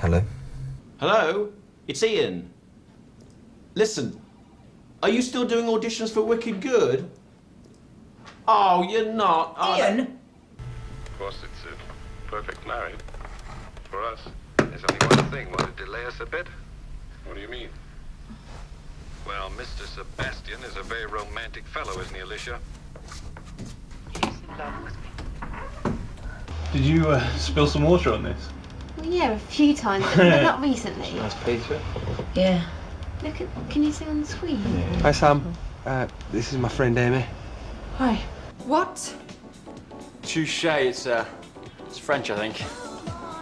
Hello? Hello? It's Ian. Listen, are you still doing auditions for Wicked Good? Oh, you're not. Oh, Ian? Of course, it's a perfect marriage for us. There's only one thing. Will it delay us a bit? What do you mean? Well, Mr. Sebastian is a very romantic fellow, isn't he, Alicia? He's in love with me. Did you spill some water on this? Well, yeah, a few times, but not recently. Nice pizza. Yeah. Look at, can you see on the screen? Hi Sam, this is my friend Amy. Hi. What? Touche, it's French, I think.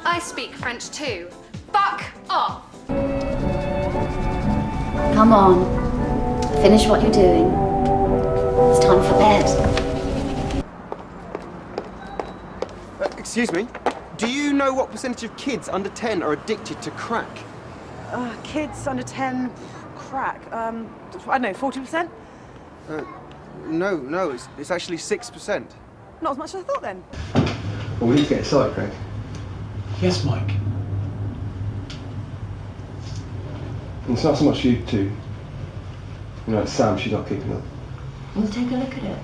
I speak French too. Fuck off! Come on, finish what you're doing. It's time for bed. Excuse me, do you know what percentage of kids under 10 are addicted to crack? Kids under 10, crack. I don't know, 40%? No, it's actually 6%. Not as much as I thought then. Well, we need to get inside, Craig. Yes, Mike. It's not so much you two. You know, it's Sam, she's not keeping up. We'll take a look at it.